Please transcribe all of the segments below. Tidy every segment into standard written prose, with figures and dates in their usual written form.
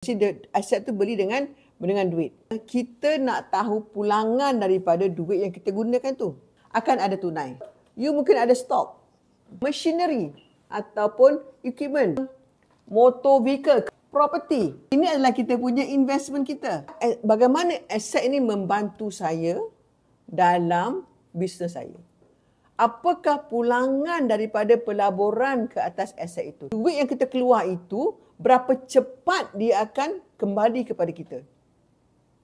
Aset tu beli dengan duit. Kita nak tahu pulangan daripada duit yang kita gunakan tu. Akan ada tunai. You mungkin ada stok, machinery ataupun equipment, motor vehicle, property. Ini adalah kita punya investment kita. Bagaimana aset ini membantu saya dalam bisnes saya? Apakah pulangan daripada pelaburan ke atas aset itu? Duit yang kita keluar itu, berapa cepat dia akan kembali kepada kita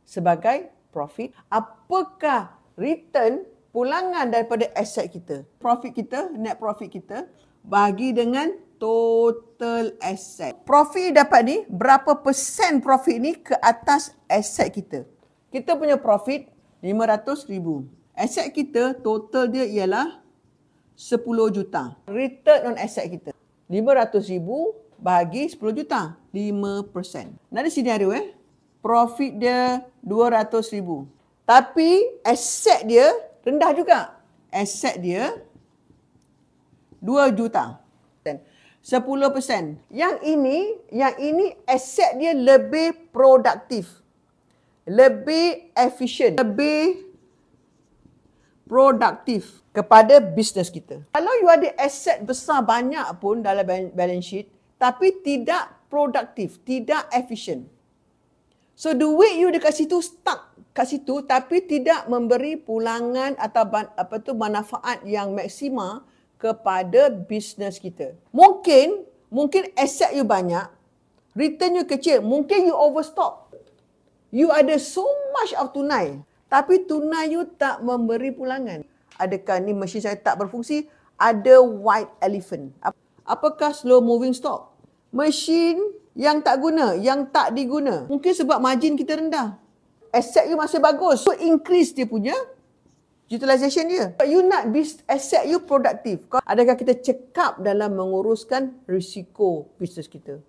sebagai profit? Apakah return pulangan daripada aset kita? Profit kita, net profit kita, bagi dengan total aset. Profit dapat ni, berapa persen profit ni ke atas aset kita? Kita punya profit RM500,000. Aset kita total dia ialah 10 juta. Return on asset kita 500,000 bagi 10 juta, 5%. Ada senario profit dia 200,000. Tapi aset dia rendah juga. Aset dia 2 juta. 10%. Yang ini aset dia lebih produktif, lebih efisien, lebih produktif kepada bisnes kita. Kalau you ada aset besar banyak pun dalam balance sheet tapi tidak produktif, tidak efisien. So duit you dekat situ stuck kat situ tapi tidak memberi pulangan atau manfaat yang maksima kepada bisnes kita. Mungkin aset you banyak, return you kecil, mungkin you overstock. You ada so much of tunai, tapi tunai you tak memberi pulangan. Adakah ni mesin saya tak berfungsi? Ada white elephant. Apakah slow moving stock? Mesin yang tak guna, yang tak diguna. Mungkin sebab margin kita rendah. Aset you masih bagus. So increase dia punya utilization dia. You nak asset you produktif. Adakah kita cekap dalam menguruskan risiko bisnes kita?